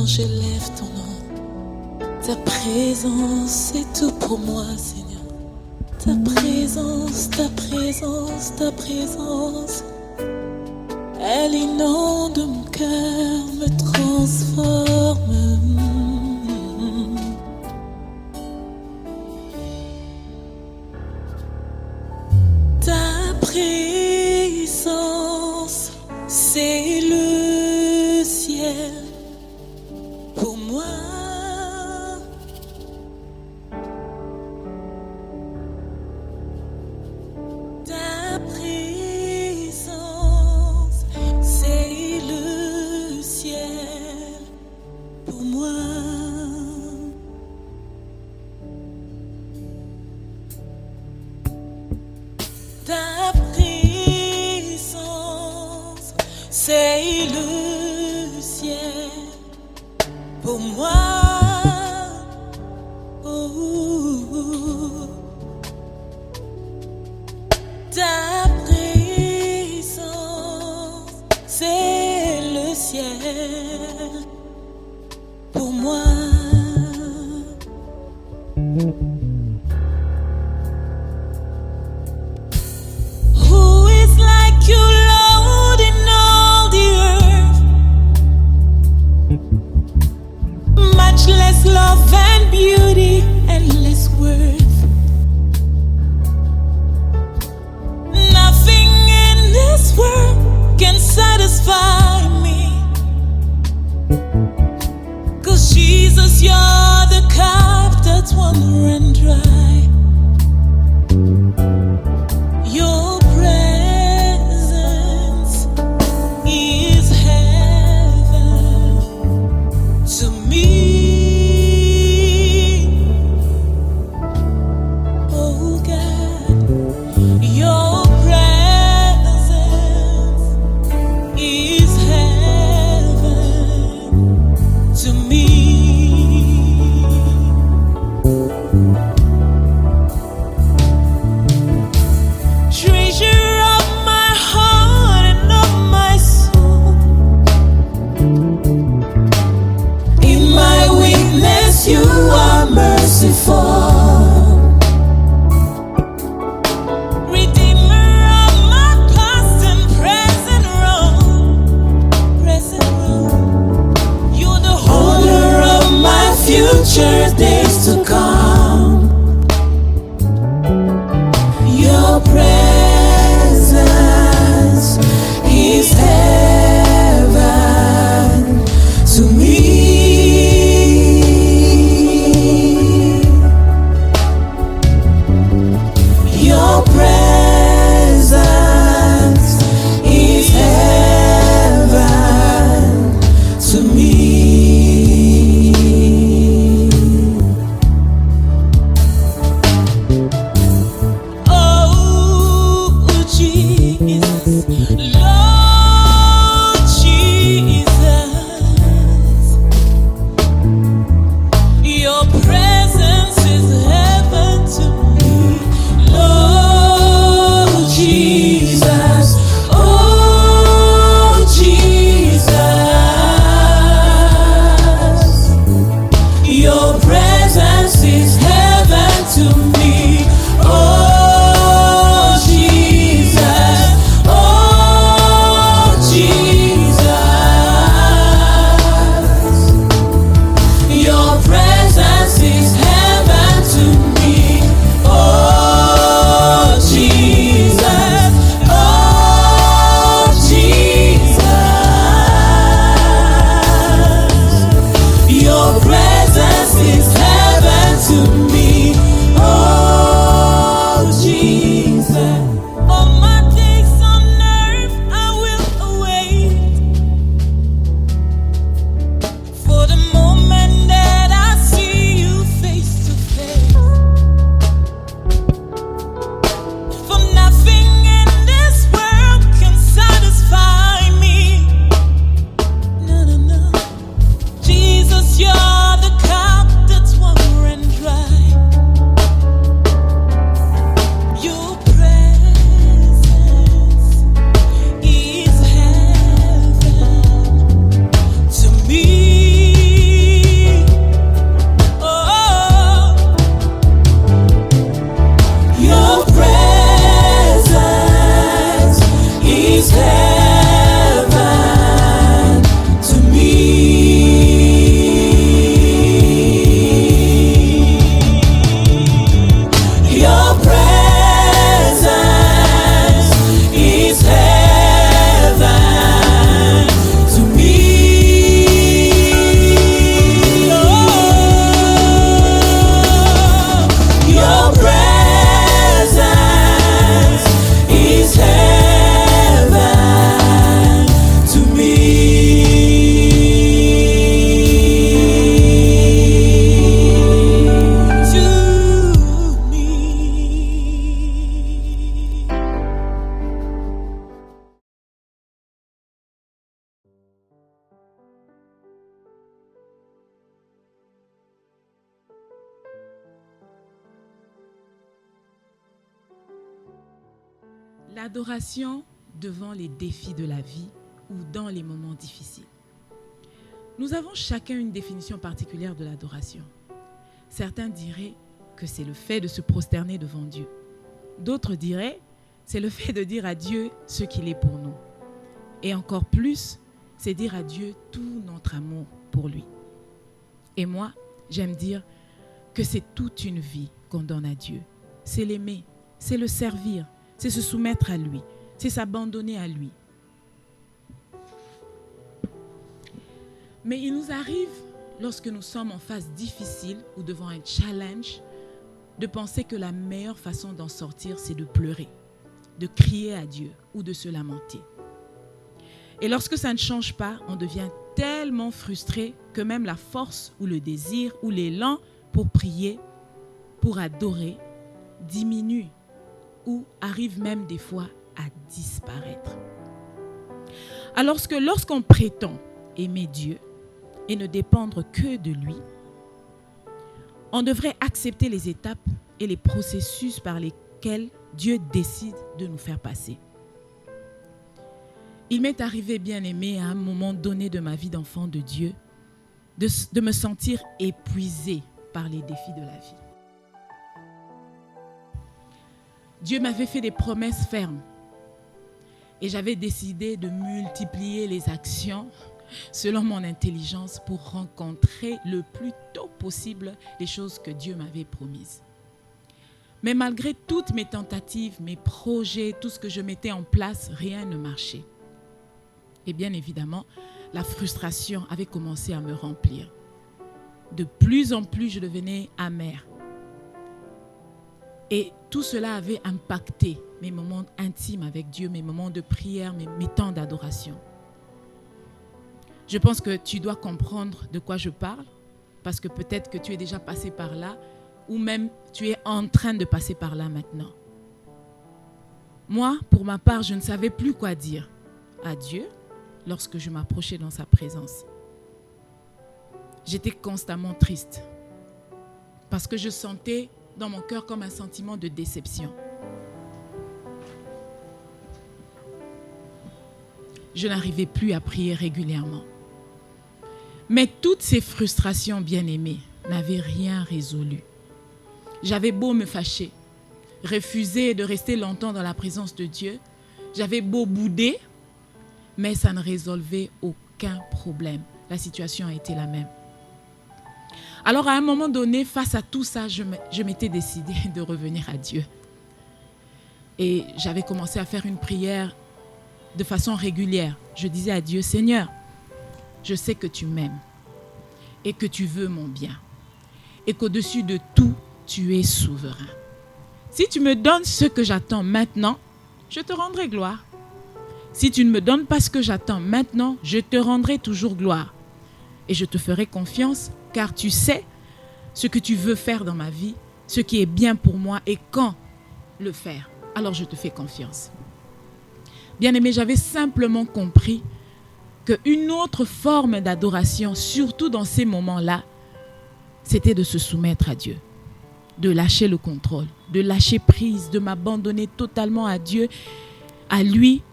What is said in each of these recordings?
j'élève ton nom. Ta présence, c'est tout pour moi, Seigneur. Ta présence, ta présence, ta présence, elle inonde mon cœur, me transforme. Ta présence, c'est le ciel pour moi. Ta présence, c'est le ciel pour moi. Ta présence, c'est le ciel pour moi. Oh. Ta présence, c'est le ciel pour moi. Who is like you, Lord, in all the earth? Matchless love and beauty, endless worth. Nothing in this world can satisfy me. 'Cause Jesus, you're the cup that's won't run dry. Your presence is heaven to me. Oh God, your presence is heaven to me. Your presence is heaven to me. To me. L'adoration devant les défis de la vie ou dans les moments difficiles. Nous avons chacun une définition particulière de l'adoration. Certains diraient que c'est le fait de se prosterner devant Dieu. D'autres diraient c'est le fait de dire à Dieu ce qu'il est pour nous. Et encore plus, c'est dire à Dieu tout notre amour pour lui. Et moi, j'aime dire que c'est toute une vie qu'on donne à Dieu. C'est l'aimer, c'est le servir, c'est se soumettre à lui, c'est s'abandonner à lui. Mais il nous arrive, lorsque nous sommes en phase difficile ou devant un challenge, de penser que la meilleure façon d'en sortir, c'est de pleurer, de crier à Dieu ou de se lamenter. Et lorsque ça ne change pas, on devient tellement frustré que même la force ou le désir ou l'élan pour prier, pour adorer, diminue ou arrive même des fois à disparaître. Alors que lorsqu'on prétend aimer Dieu et ne dépendre que de lui, on devrait accepter les étapes et les processus par lesquels Dieu décide de nous faire passer. Il m'est arrivé, bien-aimé, à un moment donné de ma vie d'enfant de Dieu, de me sentir épuisé par les défis de la vie. Dieu m'avait fait des promesses fermes et j'avais décidé de multiplier les actions selon mon intelligence pour rencontrer le plus tôt possible les choses que Dieu m'avait promises. Mais malgré toutes mes tentatives, mes projets, tout ce que je mettais en place, rien ne marchait. Et bien évidemment, la frustration avait commencé à me remplir. De plus en plus, je devenais amère. Et tout cela avait impacté mes moments intimes avec Dieu, mes moments de prière, mes temps d'adoration. Je pense que tu dois comprendre de quoi je parle, parce que peut-être que tu es déjà passé par là, ou même tu es en train de passer par là maintenant. Moi, pour ma part, je ne savais plus quoi dire à Dieu lorsque je m'approchais dans sa présence. J'étais constamment triste, parce que je sentais dans mon cœur comme un sentiment de déception. Je n'arrivais plus à prier régulièrement. Mais toutes ces frustrations bien-aimées n'avaient rien résolu. J'avais beau me fâcher, refuser de rester longtemps dans la présence de Dieu, j'avais beau bouder, mais ça ne résolvait aucun problème. La situation a été la même. Alors à un moment donné, face à tout ça, je m'étais décidée de revenir à Dieu. Et j'avais commencé à faire une prière de façon régulière. Je disais à Dieu, Seigneur, je sais que tu m'aimes et que tu veux mon bien. Et qu'au-dessus de tout, tu es souverain. Si tu me donnes ce que j'attends maintenant, je te rendrai gloire. Si tu ne me donnes pas ce que j'attends maintenant, je te rendrai toujours gloire. Et je te ferai confiance, car tu sais ce que tu veux faire dans ma vie, ce qui est bien pour moi et quand le faire. Alors je te fais confiance. Bien-aimé, j'avais simplement compris qu'une autre forme d'adoration, surtout dans ces moments-là, c'était de se soumettre à Dieu, de lâcher le contrôle, de lâcher prise, de m'abandonner totalement à Dieu, à lui,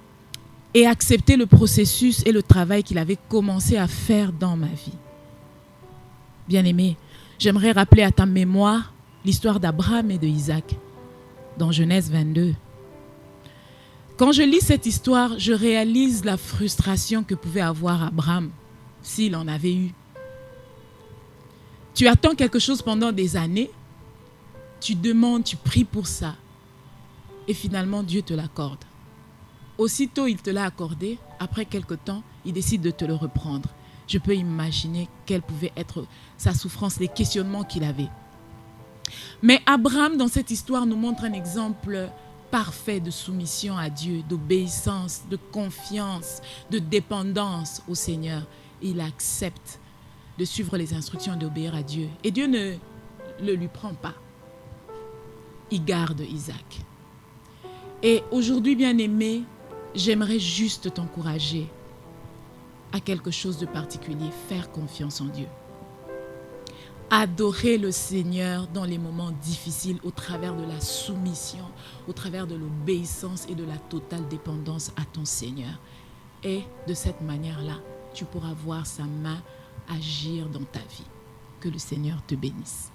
et accepter le processus et le travail qu'il avait commencé à faire dans ma vie. Bien-aimé, j'aimerais rappeler à ta mémoire l'histoire d'Abraham et de Isaac dans Genèse 22. Quand je lis cette histoire, je réalise la frustration que pouvait avoir Abraham s'il en avait eu. Tu attends quelque chose pendant des années, tu demandes, tu pries pour ça, et finalement Dieu te l'accorde. Aussitôt il te l'a accordé, après quelque temps, il décide de te le reprendre. Je peux imaginer quelle pouvait être sa souffrance, les questionnements qu'il avait. Mais Abraham, dans cette histoire, nous montre un exemple parfait de soumission à Dieu, d'obéissance, de confiance, de dépendance au Seigneur. Il accepte de suivre les instructions, d'obéir à Dieu. Et Dieu ne le lui prend pas. Il garde Isaac. Et aujourd'hui, bien-aimé, j'aimerais juste t'encourager à quelque chose de particulier, faire confiance en Dieu. Adorer le Seigneur dans les moments difficiles au travers de la soumission, au travers de l'obéissance et de la totale dépendance à ton Seigneur. Et de cette manière-là, tu pourras voir sa main agir dans ta vie. Que le Seigneur te bénisse.